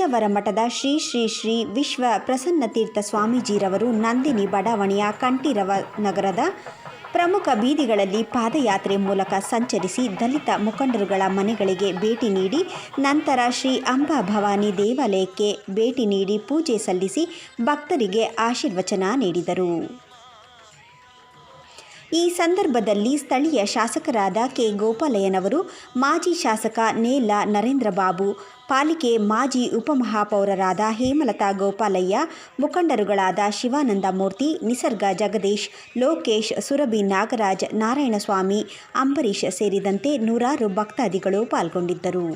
ಪೇಜಾವರ ಮಠದ ಶ್ರೀ ಶ್ರೀ ಶ್ರೀ ವಿಶ್ವ ಪ್ರಸನ್ನತೀರ್ಥ ಸ್ವಾಮೀಜಿರವರು ನಂದಿನಿ ಬಡಾವಣೆಯ ಕಂಠೀರವ ನಗರದ ಪ್ರಮುಖ ಬೀದಿಗಳಲ್ಲಿ ಪಾದಯಾತ್ರೆ ಮೂಲಕ ಸಂಚರಿಸಿ ದಲಿತ ಮುಖಂಡರುಗಳ ಮನೆಗಳಿಗೆ ಭೇಟಿ ನೀಡಿ ನಂತರ ಶ್ರೀ ಅಂಬಾ ಭವಾನಿ ದೇವಾಲಯಕ್ಕೆ ಭೇಟಿ ನೀಡಿ ಪೂಜೆ ಸಲ್ಲಿಸಿ ಭಕ್ತರಿಗೆ ಆಶೀರ್ವಚನ ನೀಡಿದರು. ಈ ಸಂದರ್ಭದಲ್ಲಿ ಸ್ಥಳೀಯ ಶಾಸಕರಾದ ಕೆ. ಗೋಪಾಲಯ್ಯನವರು, ಮಾಜಿ ಶಾಸಕ ನೇಲ ನರೇಂದ್ರಬಾಬು, ಪಾಲಿಕೆ ಮಾಜಿ ಉಪಮಹಾಪೌರರಾದ ಹೇಮಲತಾ ಗೋಪಾಲಯ್ಯ, ಮುಖಂಡರುಗಳಾದ ಶಿವಾನಂದ ಮೂರ್ತಿ, ನಿಸರ್ಗ ಜಗದೀಶ್, ಲೋಕೇಶ್, ಸುರಭಿ ನಾಗರಾಜ್, ನಾರಾಯಣಸ್ವಾಮಿ, ಅಂಬರೀಶ್ ಸೇರಿದಂತೆ ನೂರಾರು ಭಕ್ತಾದಿಗಳು ಪಾಲ್ಗೊಂಡಿದ್ದರು.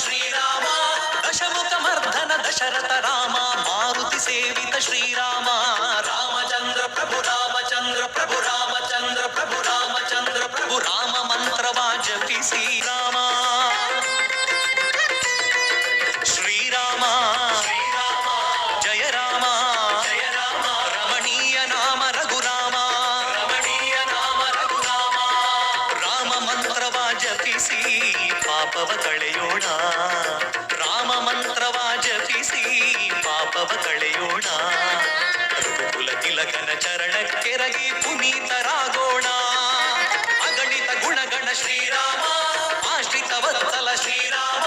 ಶ್ರೀರಾಮ ದಶಮುಖ ಮರ್ಧನ ದಶರಥ ರಾಮ ಮಾರುತಿ ಸೇವಿತ ಶ್ರೀರಾಮ ರಾಮಚಂದ್ರ ಪ್ರಭು ರಾಮಚಂದ್ರ ಪ್ರಭು ರಾಮಚಂದ್ರ ಪ್ರಭು ರಾಮಚಂದ್ರ ಪ್ರಭು ರಾಮ ಮಂತ್ರವಾ ಜಪಿಸಿ ರಾಮ ಶ್ರೀರಾಮ ಶ್ರೀರಾಮ ಜಯ ರಾಮ ಜಯ ರಾಮ ರಮಣೀಯ ನಾಮ ರಘುರಾಮ ರಮಣೀಯ ನಾಮ ರಘುರಾಮ ರಾಮ ಮಂತ್ರವಾ ಜಪಿಸಿ ಪಾಪವ ಕಳೆಯೋಣ ರಾಮ ಮಂತ್ರವ ಜಪಿಸಿ ಪಾಪವ ಕಳೆಯೋಣ ರಘುಕುಲ ತಿಲಕನ ಚರಣಕ್ಕೆರಗಿ ಪುನೀತರಾಗೋಣ ಅಗಣಿತ ಗುಣಗಣ ಶ್ರೀರಾಮ ಆಶ್ರಿತ ವತ್ಸಲ ಶ್ರೀರಾಮ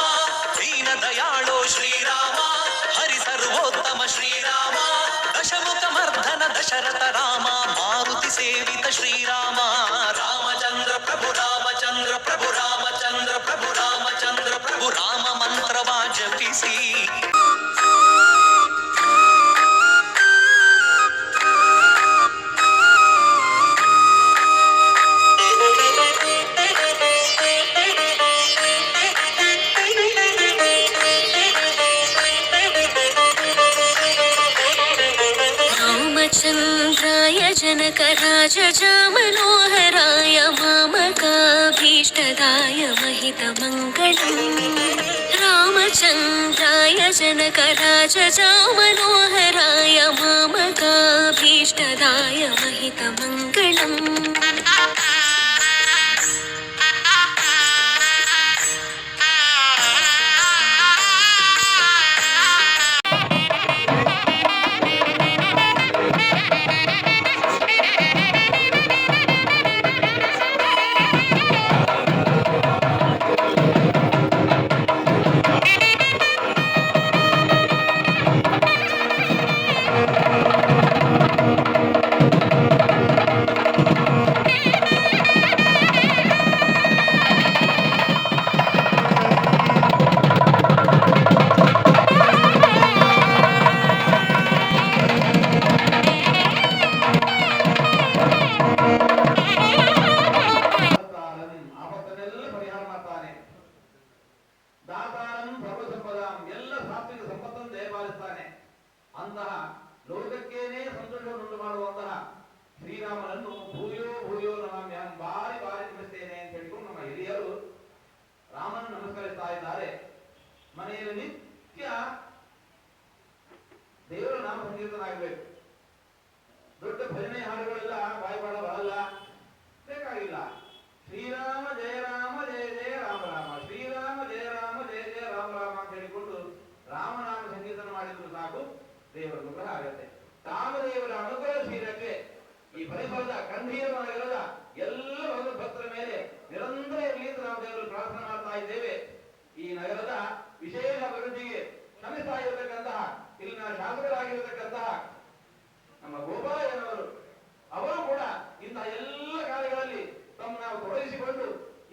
ದೀನ ದಯಾಳೋ ಶ್ರೀರಾಮ ಹರಿ ಸರ್ವೋತ್ತಮ ಶ್ರೀರಾಮ ದಶಮುಖ ಮರ್ಧನ ದಶರಥ ರಾಮ ಮಾರುತಿ ಸೇವಿತ ಶ್ರೀರಾಮ ರಾಮಚಂದ್ರ ಪ್ರಭು ರಾಮಚಂದ್ರ ಪ್ರಭು ರಾಮಚಂದ್ರ ಪ್ರಭು ರಾಮಚಂದ್ರ ಪ್ರಭು ರಾಮ ಮಂತ್ರವಾ ಜಪಿಸಿ रामचन्द्राय जनकराजमनोहराय मामकाभीष्टदाय महितमङ्गलम् रामचन्द्राय जनकराजमनोहराय मामकाभीष्टदाय महितमङ्गलम् ಅಂತಹ ಲೋಕಕ್ಕೇನೆ ಸಂತೋಷವನ್ನುಂಟು ಮಾಡುವಂತಹ ಶ್ರೀರಾಮನನ್ನು ಭೂಯೋ ಭೂಯೋ ನಮಾಮಿ ಬಾರಿ ಬಾರಿ ನಮಿಸ್ತೇನೆ ಅಂತ ಹೇಳಿಕೊಂಡು ನಮ್ಮ ಹಿರಿಯರು ರಾಮನ ನಮಸ್ಕರಿಸ್ತಾ ಇದ್ದಾರೆ. ಮನೆಯಲ್ಲಿ ನಿತ್ಯ ದೇವರ ನಾಮ ಸಂಕೀರ್ತನಾಗಬೇಕು. ದೊಡ್ಡ ಭಜನೆ ಹಾಡುಗಳೆಲ್ಲ ಬಾಯ್ಪಾಡ ಬರಲ್ಲ, ಬೇಕಾಗಿಲ್ಲ. ಶ್ರೀರಾಮ ಜಯ ರಾಮ ಜಯ ಜಯ ರಾಮ ರಾಮ, ಶ್ರೀರಾಮ ಜಯ ರಾಮ ಜಯ ಜಯ ರಾಮ ರಾಮ ಅಂತ ಹೇಳಿಕೊಂಡು ರಾಮನಾಮ ಸಂಕೀರ್ತನ ಮಾಡಿದ್ರು ಸಾಕು, ದೇವರ ಅನುಗ್ರಹ ಆಗತ್ತೆ. ರಾಮದೇವರ ಅನುಗ್ರಹಶೀಲಕ್ಕೆ ಈ ಪರಿಸರದ ಕಂಠೀರವಾಗಿರದ ಎಲ್ಲ ಭಕ್ತರ ಮೇಲೆ ನಿರಂತರ ಇರಲಿ ಅಂತ ನಾವು ದೇವರಲ್ಲಿ ಪ್ರಾರ್ಥನೆ ಮಾಡ್ತಾ ಇದ್ದೇವೆ. ಈ ನಗರದ ವಿಶೇಷ ಅಭಿವೃದ್ಧಿಗೆ ಶ್ರಮಿಸ್ತಾ ಇರತಕ್ಕಂತಹ ಇಲ್ಲಿನ ಶಾಸಕರಾಗಿರತಕ್ಕಂತಹ ನಮ್ಮ ಗೋಪಾಲಯ್ಯನವರು, ಅವರು ಕೂಡ ಇಂತಹ ಎಲ್ಲ ಕಾರ್ಯಗಳಲ್ಲಿ ತಮ್ಮನ್ನು ನಾವು ತೊಡಗಿಸಿಕೊಂಡು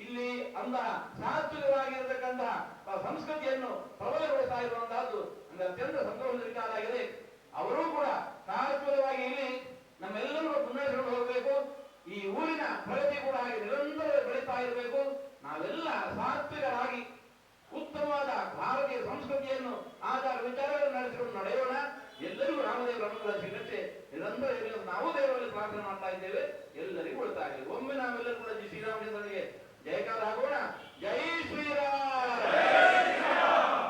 ಇಲ್ಲಿ ಅಂತಹ ಸಾತ್ವಿಕವಾಗಿರತಕ್ಕಂತಹ ಸಂಸ್ಕೃತಿಯನ್ನು ಪ್ರಬಲಗೊಳಿಸ್ತಾ ಇರುವಂತಹದ್ದು ನಮಗೆ ಅತ್ಯಂತ ಸಂತೋಷದಾಗಿದೆ. ಅವರೂ ಕೂಡ ಶಾಶ್ವತವಾಗಿ ಇಲ್ಲಿ ನಮ್ಮೆಲ್ಲರೂ ಮುನ್ನಡೆಸಿಕೊಂಡು ಹೋಗಬೇಕು. ಈ ಊರಿನ ಪ್ರಗತಿ ಕೂಡ ಹಾಗೆ ನಿರಂತರ ಬೆಳೀತಾ ಇರಬೇಕು. ನಾವೆಲ್ಲ ಸಾತ್ವಿಕರಾಗಿ ಉತ್ತಮವಾದ ಭಾರತೀಯ ಸಂಸ್ಕೃತಿಯನ್ನು ಆಚಾರ ವಿಚಾರಗಳನ್ನು ನಡೆಸಿಕೊಂಡು ನಡೆಯೋಣ. ಎಲ್ಲರಿಗೂ ರಾಮದೇವರ ಅನುಗ್ರಹ ಸಿಗತ್ತೆ, ನಿರಂತರ ನಾವು ದೇವರಲ್ಲಿ ಪ್ರಾರ್ಥನೆ ಮಾಡ್ತಾ ಇದ್ದೇವೆ. ಎಲ್ಲರಿಗೂ ಕೊಡ್ತಾ ಇದ್ದೇವೆ. ಒಮ್ಮೆ ನಾವೆಲ್ಲರೂ ಕೂಡ ಶ್ರೀರಾಮಚಂದ್ರನಿಗೆ ಜಯಕಾರ ಹಾಕೋಣ. ಜೈ ಶ್ರೀರಾಮ್,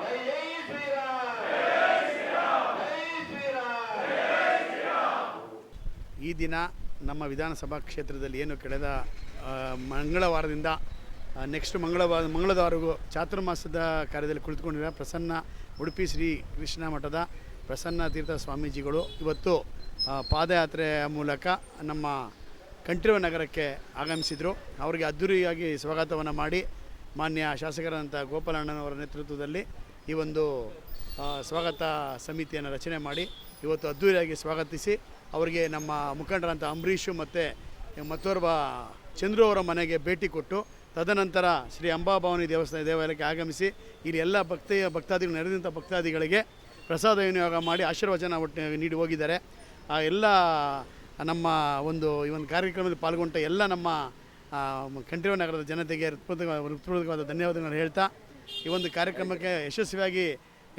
ಜೈ ಜೈ ಶ್ರೀರಾಮ್, ಜೈ ಶ್ರೀರಾಮ್. ಈ ದಿನ ನಮ್ಮ ವಿಧಾನಸಭಾ ಕ್ಷೇತ್ರದಲ್ಲಿ ಏನು ಕಳೆದ ಮಂಗಳವಾರದಿಂದ ನೆಕ್ಸ್ಟ್ ಮಂಗಳವಾರವರೆಗೂ ಚಾತುರ್ಮಾಸದ ಕಾರ್ಯದಲ್ಲಿ ಕುಳಿತುಕೊಂಡಿರೋ ಪ್ರಸನ್ನ ಉಡುಪಿ ಶ್ರೀ ಕೃಷ್ಣ ಮಠದ ಪ್ರಸನ್ನ ತೀರ್ಥ ಸ್ವಾಮೀಜಿಗಳು ಇವತ್ತು ಪಾದಯಾತ್ರೆಯ ಮೂಲಕ ನಮ್ಮ ಕಂಠೀರವ ನಗರಕ್ಕೆ ಆಗಮಿಸಿದರು. ಅವರಿಗೆ ಅದ್ಧೂರಿಯಾಗಿ ಸ್ವಾಗತವನ್ನು ಮಾಡಿ ಮಾನ್ಯ ಶಾಸಕರಾದಂಥ ಗೋಪಾಲಣ್ಣನವರ ನೇತೃತ್ವದಲ್ಲಿ ಈ ಒಂದು ಸ್ವಾಗತ ಸಮಿತಿಯನ್ನು ರಚನೆ ಮಾಡಿ ಇವತ್ತು ಅದ್ಧೂರಿಯಾಗಿ ಸ್ವಾಗತಿಸಿ ಅವರಿಗೆ ನಮ್ಮ ಮುಖಂಡರಂಥ ಅಂಬರೀಷು ಮತ್ತು ಮತ್ತೋರ್ವ ಚಂದ್ರು ಅವರ ಮನೆಗೆ ಭೇಟಿ ಕೊಟ್ಟು ತದನಂತರ ಶ್ರೀ ಅಂಬಾಭವಾನಿ ದೇವಾಲಯಕ್ಕೆ ಆಗಮಿಸಿ ಇಲ್ಲಿ ಎಲ್ಲ ಭಕ್ತಾದಿಗಳು ನೆರೆದಂಥ ಭಕ್ತಾದಿಗಳಿಗೆ ಪ್ರಸಾದ ವಿನಿಯೋಗ ಮಾಡಿ ಆಶೀರ್ವಚನ ನೀಡಿ ಹೋಗಿದ್ದಾರೆ. ಆ ಎಲ್ಲ ನಮ್ಮ ಈ ಒಂದು ಕಾರ್ಯಕ್ರಮದಲ್ಲಿ ಪಾಲ್ಗೊಂಡ ಎಲ್ಲ ನಮ್ಮ ಕಂಠೀರವ ನಗರದ ಜನತೆಗೆ ಹೃತ್ಪೂರ್ವಕವಾದ ಧನ್ಯವಾದಗಳನ್ನು ಹೇಳ್ತಾ ಈ ಒಂದು ಕಾರ್ಯಕ್ರಮಕ್ಕೆ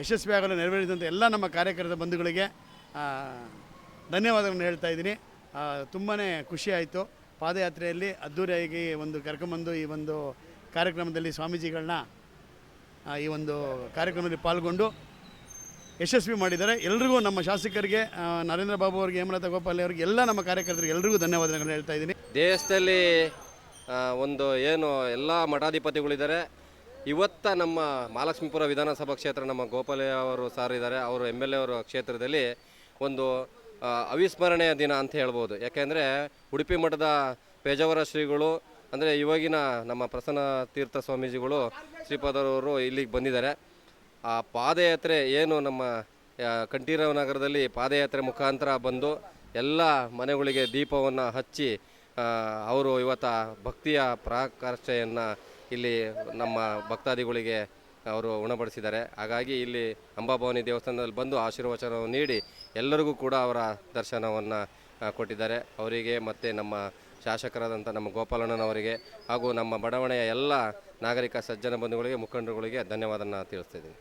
ಯಶಸ್ವಿಯಾಗಲು ನೆರವೇರಿದಂಥ ಎಲ್ಲ ನಮ್ಮ ಕಾರ್ಯಕರ್ತ ಬಂಧುಗಳಿಗೆ ಧನ್ಯವಾದಗಳನ್ನು ಹೇಳ್ತಾ ಇದ್ದೀನಿ. ತುಂಬಾ ಖುಷಿಯಾಯಿತು. ಪಾದಯಾತ್ರೆಯಲ್ಲಿ ಅದ್ಧೂರಿಯಾಗಿ ಕರ್ಕೊಂಬಂದು ಈ ಒಂದು ಕಾರ್ಯಕ್ರಮದಲ್ಲಿ ಸ್ವಾಮೀಜಿಗಳನ್ನ ಈ ಒಂದು ಕಾರ್ಯಕ್ರಮದಲ್ಲಿ ಪಾಲ್ಗೊಂಡು ಯಶಸ್ವಿ ಮಾಡಿದ್ದಾರೆ. ಎಲ್ರಿಗೂ ನಮ್ಮ ಶಾಸಕರಿಗೆ ನರೇಂದ್ರ ಬಾಬು ಅವರಿಗೆ, ಹೇಮಲತಾ ಗೋಪಾಲ್ ಅವರಿಗೆ, ಎಲ್ಲ ನಮ್ಮ ಕಾರ್ಯಕರ್ತರಿಗೆ ಎಲ್ರಿಗೂ ಧನ್ಯವಾದಗಳನ್ನು ಹೇಳ್ತಾ ಇದ್ದೀನಿ. ದೇಶದಲ್ಲಿ ಏನು ಎಲ್ಲ ಮಠಾಧಿಪತಿಗಳಿದ್ದಾರೆ. ಇವತ್ತ ನಮ್ಮ ಮಹಾಲಕ್ಷ್ಮೀಪುರ ವಿಧಾನಸಭಾ ಕ್ಷೇತ್ರ ನಮ್ಮ ಗೋಪಾಲ ಅವರು ಸಾರಿದ್ದಾರೆ. ಅವರು MLA ಅವರ ಕ್ಷೇತ್ರದಲ್ಲಿ ಒಂದು ಅವಿಸ್ಮರಣೆಯ ದಿನ ಅಂತ ಹೇಳ್ಬೋದು. ಯಾಕೆಂದರೆ ಉಡುಪಿ ಮಠದ ಪೇಜಾವರ ಶ್ರೀಗಳು ಅಂದರೆ ಇವಾಗಿನ ನಮ್ಮ ಪ್ರಸನ್ನ ತೀರ್ಥ ಸ್ವಾಮೀಜಿಗಳು ಶ್ರೀಪಾದರವರು ಇಲ್ಲಿಗೆ ಬಂದಿದ್ದಾರೆ. ಆ ಪಾದಯಾತ್ರೆ ಏನು ನಮ್ಮ ಕಂಠೀರವ ನಗರದಲ್ಲಿ ಪಾದಯಾತ್ರೆ ಮುಖಾಂತರ ಬಂದು ಎಲ್ಲ ಮನೆಗಳಿಗೆ ದೀಪವನ್ನು ಹಚ್ಚಿ ಅವರು ಇವತ್ತು ಭಕ್ತಿಯ ಪ್ರಾಕಾಷ್ಠೆಯನ್ನು ಇಲ್ಲಿ ನಮ್ಮ ಭಕ್ತಾದಿಗಳಿಗೆ ಅವರು ಉಣಬಡಿಸಿದ್ದಾರೆ. ಹಾಗಾಗಿ ಇಲ್ಲಿ ಅಂಬಾಭವಾನಿ ದೇವಸ್ಥಾನದಲ್ಲಿ ಬಂದು ಆಶೀರ್ವಚನವನ್ನು ನೀಡಿ ಎಲ್ಲರಿಗೂ ಕೂಡ ಅವರ ದರ್ಶನವನ್ನು ಕೊಟ್ಟಿದ್ದಾರೆ. ಅವರಿಗೆ ಮತ್ತು ನಮ್ಮ ಶಾಸಕರಾದಂಥ ನಮ್ಮ ಗೋಪಾಲಣ್ಣನವರಿಗೆ ಹಾಗೂ ನಮ್ಮ ಬಡಾವಣೆಯ ಎಲ್ಲ ನಾಗರಿಕ ಸಜ್ಜನ ಬಂಧುಗಳಿಗೆ, ಮುಖಂಡರುಗಳಿಗೆ ಧನ್ಯವಾದನ ತಿಳಿಸ್ತಿದ್ದೀನಿ.